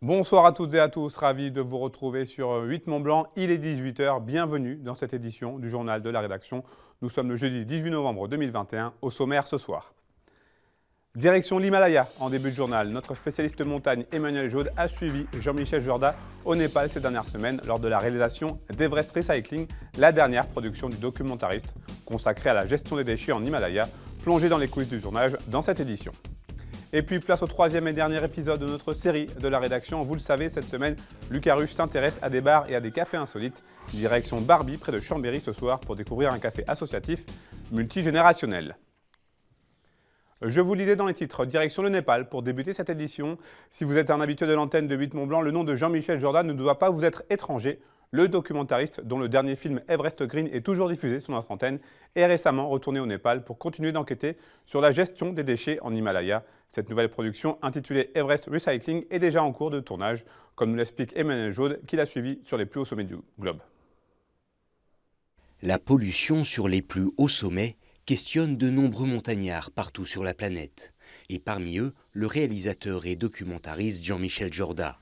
Bonsoir à toutes et à tous, ravi de vous retrouver sur 8 Mont Blanc. Il est 18 h, bienvenue dans cette édition du journal de la rédaction. Nous sommes le jeudi 18 novembre 2021, au sommaire ce soir. Direction l'Himalaya, en début de journal, notre spécialiste montagne Emmanuel Jaude a suivi Jean-Michel Jorda au Népal ces dernières semaines lors de la réalisation d'Everest Recycling, la dernière production du documentariste consacrée à la gestion des déchets en Himalaya, plongée dans les coulisses du journage dans cette édition. Et puis place au troisième et dernier épisode de notre série de la rédaction. Vous le savez, cette semaine, Lucas Ruche s'intéresse à des bars et à des cafés insolites. Direction Barbie, près de Chambéry ce soir, pour découvrir un café associatif multigénérationnel. Je vous lisais dans les titres, direction le Népal pour débuter cette édition. Si vous êtes un habitué de l'antenne de 8 Mont Blanc, le nom de Jean-Michel Jorda ne doit pas vous être étranger. Le documentariste, dont le dernier film Everest Green est toujours diffusé sur notre antenne, est récemment retourné au Népal pour continuer d'enquêter sur la gestion des déchets en Himalaya. Cette nouvelle production, intitulée Everest Recycling, est déjà en cours de tournage, comme nous l'explique Emmanuel Jaude, qui l'a suivi sur les plus hauts sommets du globe. La pollution sur les plus hauts sommets questionne de nombreux montagnards partout sur la planète. Et parmi eux, le réalisateur et documentariste Jean-Michel Jorda.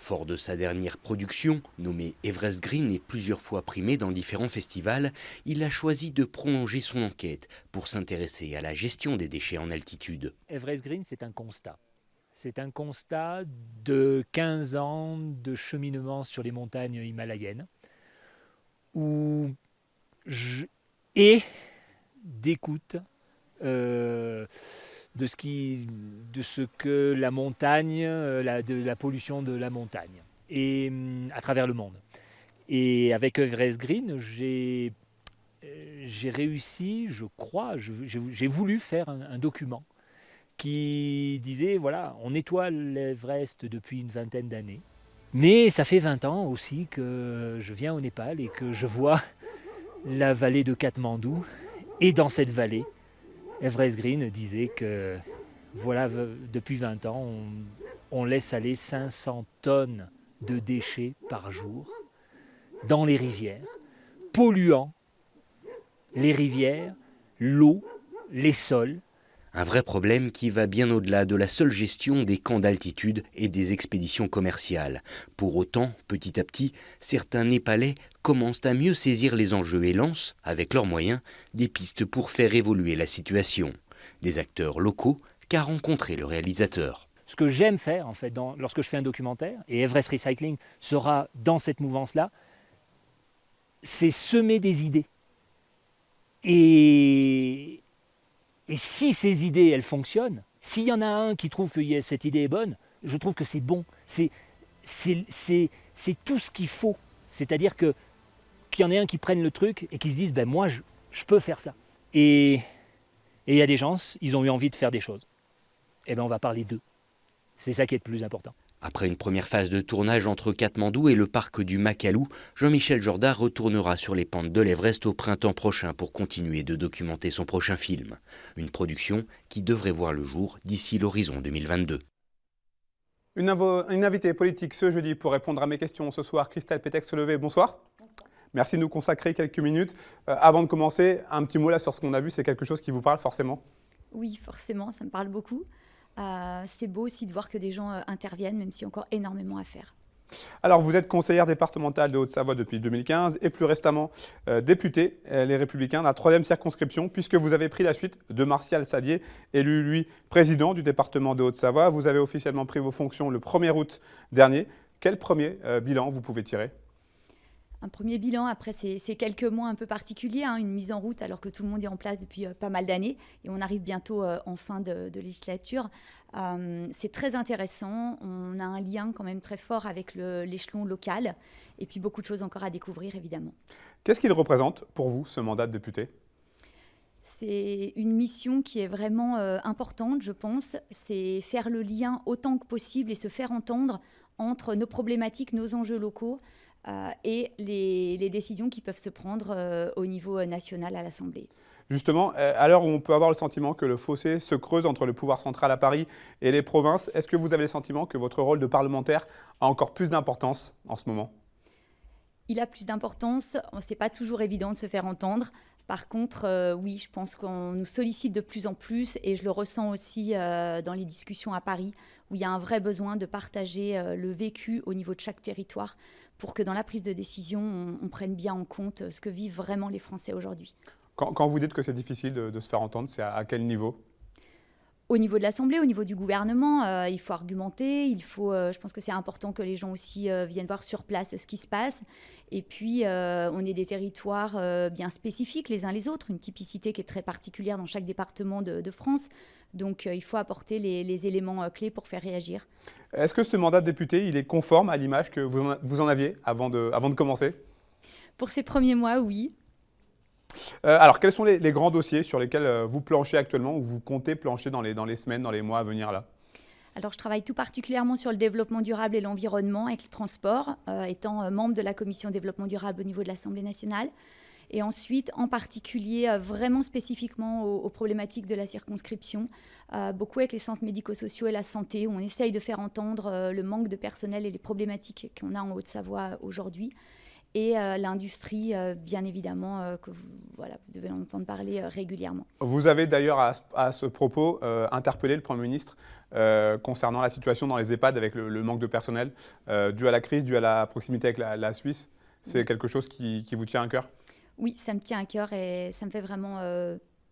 Fort de sa dernière production, nommée Everest Green et plusieurs fois primée dans différents festivals, il a choisi de prolonger son enquête pour s'intéresser à la gestion des déchets en altitude. Everest Green, c'est un constat. C'est un constat de 15 ans de cheminement sur les montagnes himalayennes et d'écoute de ce que la montagne, de la pollution de la montagne, et à travers le monde. Et avec Everest Green, j'ai réussi, je crois, j'ai voulu faire un document qui disait, voilà, on nettoie l'Everest depuis une vingtaine d'années, mais ça fait 20 ans aussi que je viens au Népal et que je vois la vallée de Katmandou, et dans cette vallée, Everest Green disait que voilà, depuis 20 ans, on laisse aller 500 tonnes de déchets par jour dans les rivières, polluant les rivières, l'eau, les sols. Un vrai problème qui va bien au-delà de la seule gestion des camps d'altitude et des expéditions commerciales. Pour autant, petit à petit, certains Népalais commencent à mieux saisir les enjeux et lancent, avec leurs moyens, des pistes pour faire évoluer la situation. Des acteurs locaux qu'a rencontré le réalisateur. Ce que j'aime faire, en fait, lorsque je fais un documentaire, et Everest Recycling sera dans cette mouvance-là, c'est semer des idées. Et si ces idées, elles fonctionnent, s'il y en a un qui trouve que cette idée est bonne, je trouve que c'est bon. C'est tout ce qu'il faut. C'est-à-dire qu'il y en ait un qui prenne le truc et qui se dise, ben moi, je peux faire ça. Et il y a des gens, ils ont eu envie de faire des choses. Eh bien, on va parler d'eux. C'est ça qui est le plus important. Après une première phase de tournage entre Katmandou et le parc du Makalu, Jean-Michel Jorda retournera sur les pentes de l'Everest au printemps prochain pour continuer de documenter son prochain film. Une production qui devrait voir le jour d'ici l'horizon 2022. Une invitée politique ce jeudi pour répondre à mes questions ce soir, Christelle Pétex-Levé, bonsoir. Bonsoir. Merci de nous consacrer quelques minutes. Avant de commencer, un petit mot là sur ce qu'on a vu, c'est quelque chose qui vous parle forcément? Oui, forcément, ça me parle beaucoup. C'est beau aussi de voir que des gens interviennent, même s'il y a encore énormément à faire. Alors, vous êtes conseillère départementale de Haute-Savoie depuis 2015 et plus récemment députée, les Républicains, de la 3e circonscription, puisque vous avez pris la suite de Martial Sadier, élu, lui, président du département de Haute-Savoie. Vous avez officiellement pris vos fonctions le 1er août dernier. Quel premier bilan vous pouvez tirer ? Un premier bilan après ces quelques mois un peu particuliers, une mise en route alors que tout le monde est en place depuis pas mal d'années et on arrive bientôt en fin de législature. C'est très intéressant, on a un lien quand même très fort avec l'échelon local et puis beaucoup de choses encore à découvrir évidemment. Qu'est-ce qu'il représente pour vous ce mandat de député ? C'est une mission qui est vraiment importante, je pense. C'est faire le lien autant que possible et se faire entendre entre nos problématiques, nos enjeux locaux, et les décisions qui peuvent se prendre au niveau national à l'Assemblée. Justement, à l'heure où on peut avoir le sentiment que le fossé se creuse entre le pouvoir central à Paris et les provinces, est-ce que vous avez le sentiment que votre rôle de parlementaire a encore plus d'importance en ce moment ? Il a plus d'importance, ce n'est pas toujours évident de se faire entendre. Par contre, oui, je pense qu'on nous sollicite de plus en plus et je le ressens aussi dans les discussions à Paris où il y a un vrai besoin de partager le vécu au niveau de chaque territoire pour que dans la prise de décision, on prenne bien en compte ce que vivent vraiment les Français aujourd'hui. Quand vous dites que c'est difficile de se faire entendre, c'est à quel niveau ? Au niveau de l'Assemblée, au niveau du gouvernement, il faut argumenter, je pense que c'est important que les gens aussi viennent voir sur place ce qui se passe. Et puis, on est des territoires bien spécifiques les uns les autres, une typicité qui est très particulière dans chaque département de France. Donc, il faut apporter les éléments clés pour faire réagir. Est-ce que ce mandat de député, il est conforme à l'image que vous en aviez avant de commencer ? Pour ces premiers mois, oui. Alors, quels sont les grands dossiers sur lesquels vous planchez actuellement ou vous comptez plancher dans les semaines, dans les mois à venir là ? Alors, je travaille tout particulièrement sur le développement durable et l'environnement avec le transport, étant membre de la commission développement durable au niveau de l'Assemblée nationale. Et ensuite, en particulier, vraiment spécifiquement aux problématiques de la circonscription, beaucoup avec les centres médico-sociaux et la santé, où on essaye de faire entendre le manque de personnel et les problématiques qu'on a en Haute-Savoie aujourd'hui. Et l'industrie, bien évidemment, que vous devez en entendre parler régulièrement. Vous avez d'ailleurs à ce propos interpellé le Premier ministre concernant la situation dans les EHPAD avec le manque de personnel dû à la crise, dû à la proximité avec la Suisse. C'est quelque chose qui vous tient à cœur ? Oui, ça me tient à cœur et ça me fait vraiment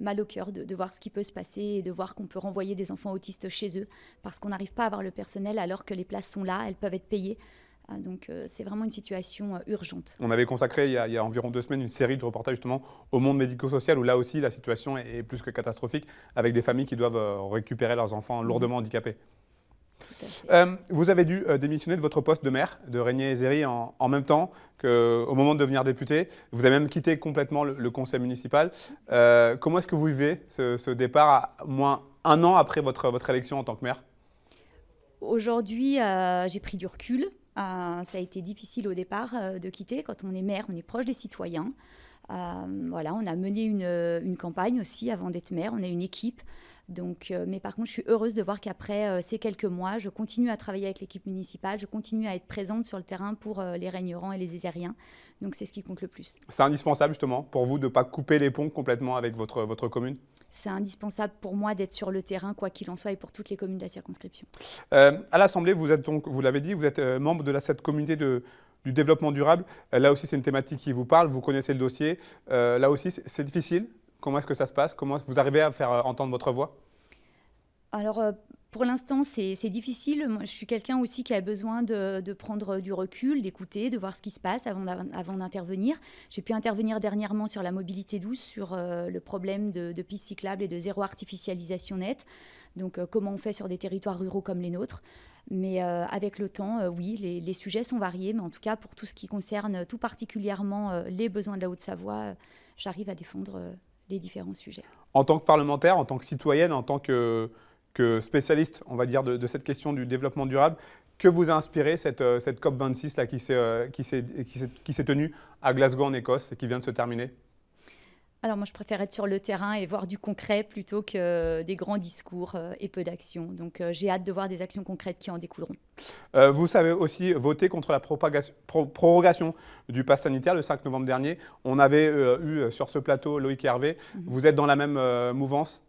mal au cœur de voir ce qui peut se passer et de voir qu'on peut renvoyer des enfants autistes chez eux parce qu'on n'arrive pas à avoir le personnel alors que les places sont là, elles peuvent être payées. Donc c'est vraiment une situation urgente. On avait consacré il y a environ 2 semaines une série de reportages justement au monde médico-social où là aussi la situation est plus que catastrophique avec des familles qui doivent récupérer leurs enfants lourdement handicapés. Tout à fait. Vous avez dû démissionner de votre poste de maire de Régnier-Hézery en même temps qu'au moment de devenir député. Vous avez même quitté complètement le conseil municipal. Comment est-ce que vous vivez ce départ à moins 1 an après votre élection en tant que maire ? Aujourd'hui, j'ai pris du recul. Ça a été difficile au départ de quitter. Quand on est maire, on est proche des citoyens. On a mené une campagne aussi avant d'être maire. On a une équipe. Donc, mais par contre, je suis heureuse de voir qu'après ces quelques mois, je continue à travailler avec l'équipe municipale. Je continue à être présente sur le terrain pour les Régnerans et les Hézériens. Donc, c'est ce qui compte le plus. C'est indispensable justement pour vous de ne pas couper les ponts complètement avec votre commune ? C'est indispensable pour moi d'être sur le terrain, quoi qu'il en soit, et pour toutes les communes de la circonscription. À l'Assemblée, vous êtes donc, vous l'avez dit, vous êtes membre de cette communauté du développement durable. Là aussi, c'est une thématique qui vous parle, vous connaissez le dossier. Là aussi, c'est difficile. Comment est-ce que ça se passe ? Comment vous arrivez à faire entendre votre voix ? Alors, pour l'instant, c'est difficile. Moi, je suis quelqu'un aussi qui a besoin de prendre du recul, d'écouter, de voir ce qui se passe avant d'intervenir. J'ai pu intervenir dernièrement sur la mobilité douce, sur le problème de pistes cyclables et de zéro artificialisation nette. Donc, comment on fait sur des territoires ruraux comme les nôtres. Mais avec le temps, oui, les sujets sont variés. Mais en tout cas, pour tout ce qui concerne tout particulièrement les besoins de la Haute-Savoie, j'arrive à défendre les différents sujets. En tant que parlementaire, en tant que citoyenne, en tant que spécialiste, on va dire, de cette question du développement durable, que vous a inspiré cette COP26 là, qui s'est tenue à Glasgow en Écosse et qui vient de se terminer ? Alors moi, je préfère être sur le terrain et voir du concret plutôt que des grands discours et peu d'actions. Donc j'ai hâte de voir des actions concrètes qui en découleront. Vous savez aussi voter contre la prorogation du pass sanitaire le 5 novembre dernier. On avait eu sur ce plateau Loïc Hervé. Vous êtes dans la même mouvance ?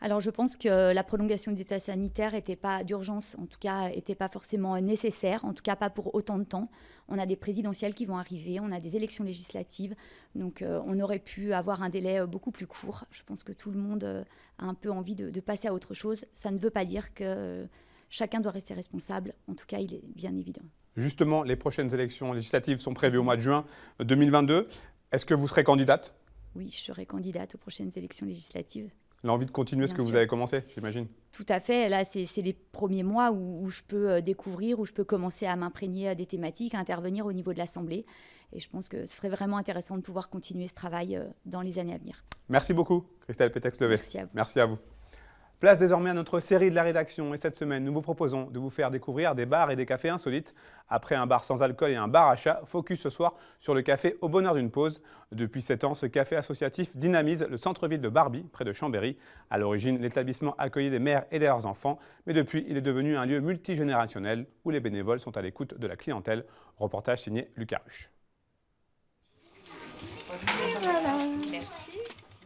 Alors je pense que la prolongation de l'état sanitaire n'était pas d'urgence, en tout cas n'était pas forcément nécessaire, en tout cas pas pour autant de temps. On a des présidentielles qui vont arriver, on a des élections législatives, donc on aurait pu avoir un délai beaucoup plus court. Je pense que tout le monde a un peu envie de passer à autre chose. Ça ne veut pas dire que chacun doit rester responsable, en tout cas il est bien évident. Justement, les prochaines élections législatives sont prévues au mois de juin 2022. Est-ce que vous serez candidate ? Oui, je serai candidate aux prochaines élections législatives. L'envie de continuer ce que vous avez commencé, j'imagine. Tout à fait. Là, c'est les premiers mois où je peux découvrir, où je peux commencer à m'imprégner des thématiques, à intervenir au niveau de l'Assemblée. Et je pense que ce serait vraiment intéressant de pouvoir continuer ce travail dans les années à venir. Merci beaucoup, Christelle Pétex-Levé. Merci à vous. Merci à vous. Place désormais à notre série de la rédaction. Et cette semaine, nous vous proposons de vous faire découvrir des bars et des cafés insolites. Après un bar sans alcool et un bar à chat, focus ce soir sur le café Au Bonheur d'une Pause. Depuis 7 ans, ce café associatif dynamise le centre-ville de Barbie, près de Chambéry. À l'origine, l'établissement accueillait des mères et leurs enfants. Mais depuis, il est devenu un lieu multigénérationnel où les bénévoles sont à l'écoute de la clientèle. Reportage signé Lucas Ruche. Voilà. Merci.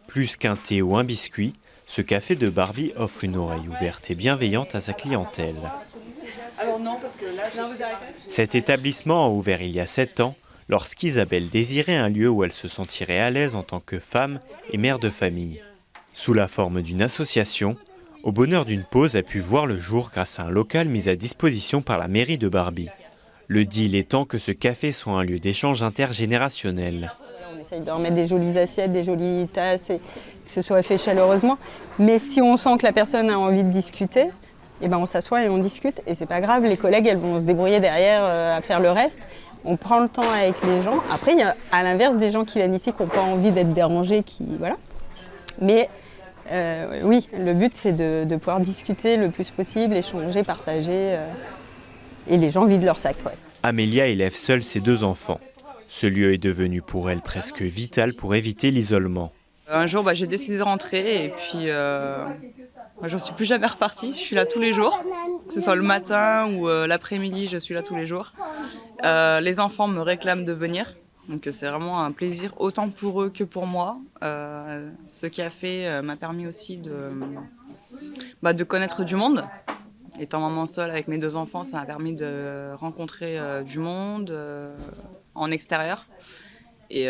Plus qu'un thé ou un biscuit, ce café de Barbie offre une oreille ouverte et bienveillante à sa clientèle. Cet établissement a ouvert il y a 7 ans, lorsqu'Isabelle désirait un lieu où elle se sentirait à l'aise en tant que femme et mère de famille. Sous la forme d'une association, Au bonheur d'une pause a pu voir le jour grâce à un local mis à disposition par la mairie de Barbie. Le deal étant que ce café soit un lieu d'échange intergénérationnel. On essaye de remettre des jolies assiettes, des jolies tasses et que ce soit fait chaleureusement. Mais si on sent que la personne a envie de discuter, eh ben on s'assoit et on discute. Et c'est pas grave, les collègues elles vont se débrouiller derrière à faire le reste. On prend le temps avec les gens. Après, il y a à l'inverse des gens qui viennent ici qui n'ont pas envie d'être dérangés, voilà. Mais oui, le but c'est de pouvoir discuter le plus possible, échanger, partager. Et les gens vident leur sac. Ouais. Amélia élève seule ses 2 enfants. Ce lieu est devenu pour elle presque vital pour éviter l'isolement. Un jour, j'ai décidé de rentrer et puis j'en suis plus jamais repartie. Je suis là tous les jours, que ce soit le matin ou l'après-midi, je suis là tous les jours. Les enfants me réclament de venir, donc c'est vraiment un plaisir autant pour eux que pour moi. Ce café m'a permis aussi de connaître du monde. Étant maman seule avec mes 2 enfants, ça m'a permis de rencontrer du monde en extérieur. Et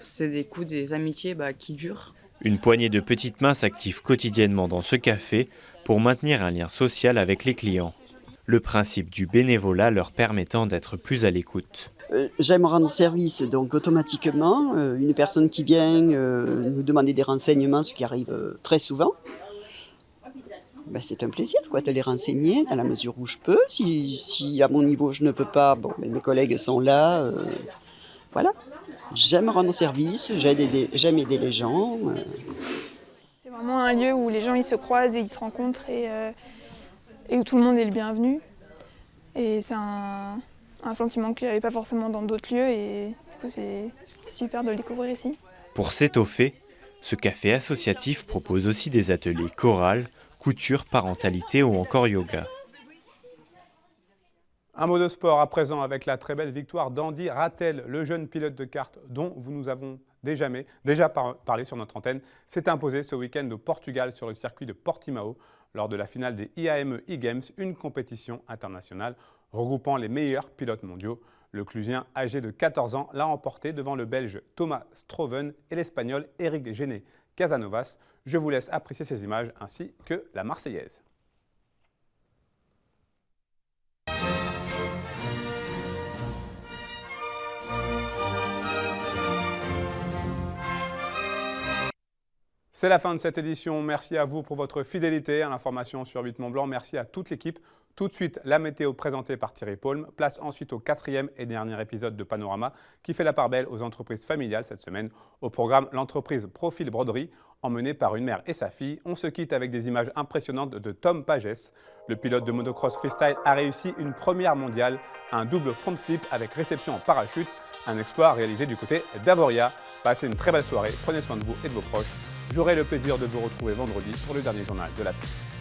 c'est des amitiés qui durent. Une poignée de petites mains s'active quotidiennement dans ce café pour maintenir un lien social avec les clients. Le principe du bénévolat leur permettant d'être plus à l'écoute. J'aime rendre service, donc automatiquement, une personne qui vient nous demander des renseignements, ce qui arrive très souvent, c'est un plaisir de les renseigner dans la mesure où je peux. Si à mon niveau je ne peux pas, mes collègues sont là. Voilà. J'aime rendre service, j'aime aider les gens. C'est vraiment un lieu où les gens ils se croisent et ils se rencontrent et où tout le monde est le bienvenu. Et c'est un sentiment que j'avais pas forcément dans d'autres lieux et du coup c'est super de le découvrir ici. Pour s'étoffer, ce café associatif propose aussi des ateliers chorales, couture, parentalité ou encore yoga. Un mot de sport à présent avec la très belle victoire d'Andy Rattel, le jeune pilote de kart dont nous avons déjà parlé sur notre antenne, s'est imposé ce week-end au Portugal sur le circuit de Portimao lors de la finale des IAME e-Games, une compétition internationale regroupant les meilleurs pilotes mondiaux. Le Clusien, âgé de 14 ans, l'a emporté devant le Belge Thomas Stroven et l'Espagnol Eric Gené Casanovas. Je vous laisse apprécier ces images ainsi que la Marseillaise. C'est la fin de cette édition. Merci à vous pour votre fidélité à l'information sur 8 Mont Blanc. Merci à toute l'équipe. Tout de suite, la météo présentée par Thierry Paulme. Place ensuite au 4e et dernier épisode de Panorama qui fait la part belle aux entreprises familiales cette semaine. Au programme, l'entreprise Profil Broderie, emmenée par une mère et sa fille. On se quitte avec des images impressionnantes de Tom Pages. Le pilote de motocross freestyle a réussi une première mondiale, un double front flip avec réception en parachute. Un exploit réalisé du côté d'Avoria. Passez une très belle soirée, prenez soin de vous et de vos proches. J'aurai le plaisir de vous retrouver vendredi pour le dernier journal de la semaine.